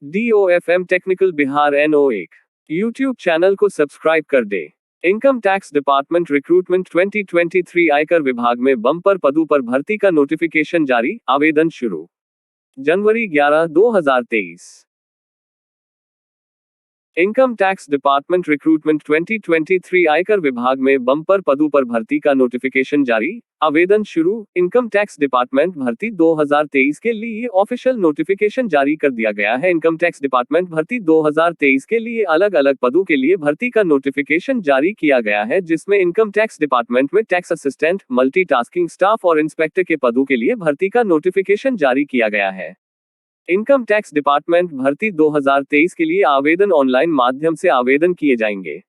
DOFM technical Bihar NO1 YouTube channel को subscribe कर दे। Income tax department recruitment 2023 आयकर विभाग में बम्पर पदों पर भर्ती का नोटिफिकेशन जारी, आवेदन शुरू जनवरी 11, 2023। इनकम टैक्स डिपार्टमेंट रिक्रूटमेंट 2023 आयकर विभाग में बम्पर पदों पर भर्ती का नोटिफिकेशन जारी, आवेदन शुरू। इनकम टैक्स डिपार्टमेंट भर्ती 2023 के लिए ऑफिशियल नोटिफिकेशन जारी कर दिया गया है। इनकम टैक्स डिपार्टमेंट भर्ती 2023 के लिए अलग अलग पदों के लिए भर्ती का नोटिफिकेशन जारी किया गया है, जिसमें इनकम टैक्स डिपार्टमेंट में टैक्स असिस्टेंट, मल्टीटास्किंग स्टाफ और इंस्पेक्टर के पदों के लिए भर्ती का नोटिफिकेशन जारी किया गया है। इनकम टैक्स डिपार्टमेंट भर्ती 2023 के लिए आवेदन ऑनलाइन माध्यम से आवेदन किए जाएंगे।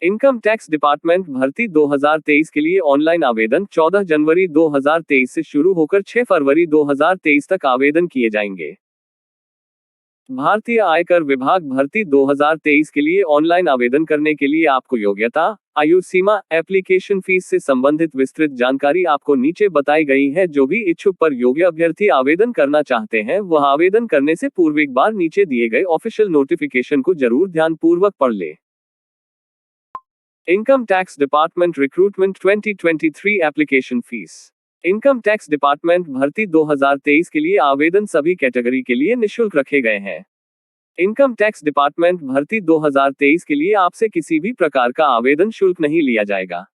इनकम टैक्स डिपार्टमेंट भर्ती 2023 के लिए ऑनलाइन आवेदन 14 जनवरी 2023 से शुरू होकर 6 फरवरी 2023 तक आवेदन किए जाएंगे। भारतीय आयकर विभाग भर्ती 2023 के लिए ऑनलाइन आवेदन करने के लिए आपको योग्यता, आयु सीमा, एप्लीकेशन फीस से संबंधित विस्तृत जानकारी आपको नीचे बताई गई है। जो भी इच्छुक पर योग्य अभ्यर्थी आवेदन करना चाहते हैं, वह आवेदन करने से पूर्व एक बार नीचे दिए गए ऑफिशियल नोटिफिकेशन को जरूर ध्यानपूर्वक पढ़ ले। Income tax department recruitment 2023 application fees. Income tax department भर्ती 2023 के लिए आवेदन सभी कैटेगरी के लिए निःशुल्क रखे गए हैं। इनकम टैक्स डिपार्टमेंट भर्ती 2023 के लिए आपसे किसी भी प्रकार का आवेदन शुल्क नहीं लिया जाएगा।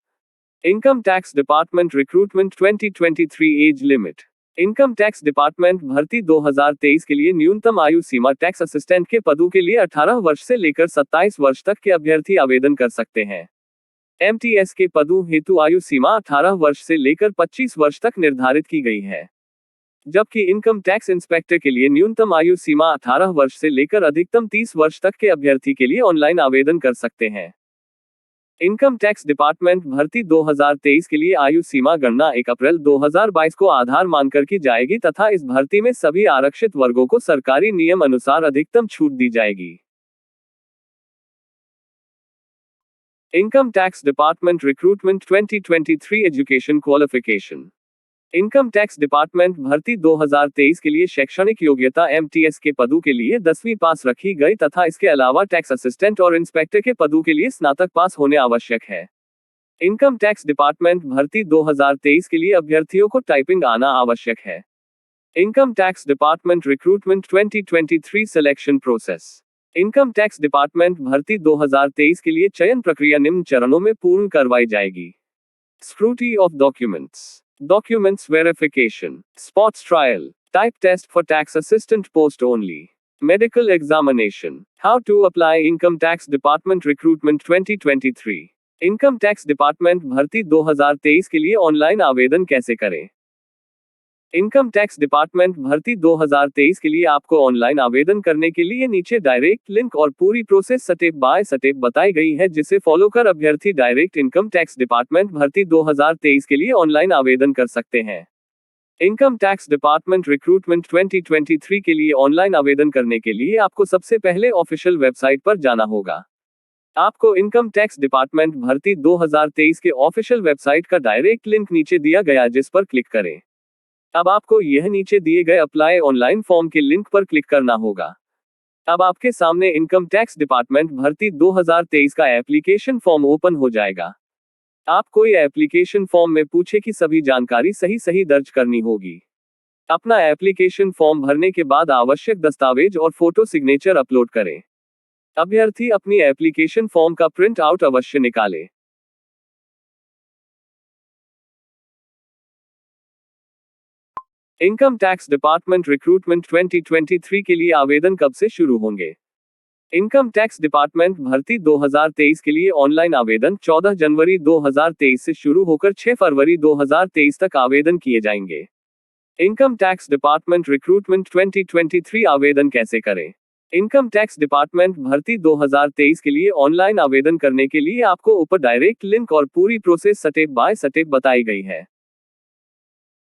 Income tax department recruitment 2023 age limit. Income tax department भर्ती 2023 के लिए न्यूनतम आयु सीमा टैक्स असिस्टेंट के पदों के लिए 18 वर्ष से लेकर 27 वर्ष तक के अभ्यर्थी आवेदन कर सकते हैं। MTS के पदों हेतु आयु सीमा 18 वर्ष से लेकर 25 वर्ष तक निर्धारित की गई है, जबकि इनकम टैक्स इंस्पेक्टर के लिए न्यूनतम आयु सीमा 18 वर्ष से लेकर अधिकतम 30 वर्ष तक के अभ्यर्थी के लिए ऑनलाइन आवेदन कर सकते हैं। इनकम टैक्स डिपार्टमेंट भर्ती 2023 के लिए आयु सीमा गणना 1 अप्रैल 2022 को आधार मानकर की जाएगी तथा इस भर्ती में सभी आरक्षित वर्गों को सरकारी नियम अनुसार अधिकतम छूट दी जाएगी। Income tax department recruitment 2023 education qualification. Income tax department भर्ती 2023 के लिए शैक्षणिक योग्यता MTS के पदों के लिए 10वीं पास रखी गई तथा इसके अलावा टैक्स असिस्टेंट और इंस्पेक्टर के पदों के लिए स्नातक पास होने आवश्यक है। इनकम टैक्स डिपार्टमेंट भर्ती 2023 के लिए अभ्यर्थियों को टाइपिंग आना आवश्यक है। Income tax department recruitment 2023 selection process. Income tax department भर्ती 2023 के लिए चयन प्रक्रिया निम्न चरणों में पूर्ण करवाई जाएगी। Scrutiny of documents verification, sports trial, type test for tax assistant post only, medical examination. How to apply income tax department recruitment 2023। Income tax department भर्ती 2023 के लिए ऑनलाइन आवेदन कैसे करें। इनकम टैक्स डिपार्टमेंट भर्ती 2023 के लिए आपको ऑनलाइन आवेदन करने के लिए नीचे डायरेक्ट लिंक और पूरी प्रोसेस स्टेप बाय स्टेप बताई गई है, जिसे फॉलो कर अभ्यर्थी डायरेक्ट इनकम टैक्स डिपार्टमेंट भर्ती 2023 के लिए ऑनलाइन आवेदन कर सकते हैं। इनकम टैक्स डिपार्टमेंट रिक्रूटमेंट 2023 के लिए ऑनलाइन आवेदन करने के लिए आपको सबसे पहले ऑफिशियल वेबसाइट पर जाना होगा। आपको इनकम टैक्स डिपार्टमेंट भर्ती 2023 के ऑफिशियल वेबसाइट का डायरेक्ट लिंक नीचे दिया गया, जिस पर क्लिक करें। अब आपको यह नीचे दिए गए अप्लाई ऑनलाइन फॉर्म के लिंक पर क्लिक करना होगा। अब आपके सामने इनकम टैक्स डिपार्टमेंट भर्ती 2023 का एप्लीकेशन फॉर्म ओपन हो जाएगा। आपको यह एप्लीकेशन फॉर्म में पूछे कि सभी जानकारी सही दर्ज करनी होगी। अपना एप्लीकेशन फॉर्म भरने के बाद आवश्यक दस्तावेज और फोटो सिग्नेचर अपलोड करें। अभ्यर्थी अपनी एप्लीकेशन फॉर्म का प्रिंट आउट अवश्य निकाले। इनकम टैक्स डिपार्टमेंट रिक्रूटमेंट 2023 के लिए आवेदन कब से शुरू होंगे। इनकम टैक्स डिपार्टमेंट भर्ती 2023 के लिए ऑनलाइन आवेदन 14 जनवरी 2023 से शुरू होकर 6 फरवरी 2023 तक आवेदन किए जाएंगे। इनकम टैक्स डिपार्टमेंट रिक्रूटमेंट 2023 आवेदन कैसे करें। इनकम टैक्स डिपार्टमेंट भर्ती 2023 के लिए ऑनलाइन आवेदन करने के लिए आपको ऊपर डायरेक्ट लिंक और पूरी प्रोसेस स्टेप बाय स्टेप बताई गई है।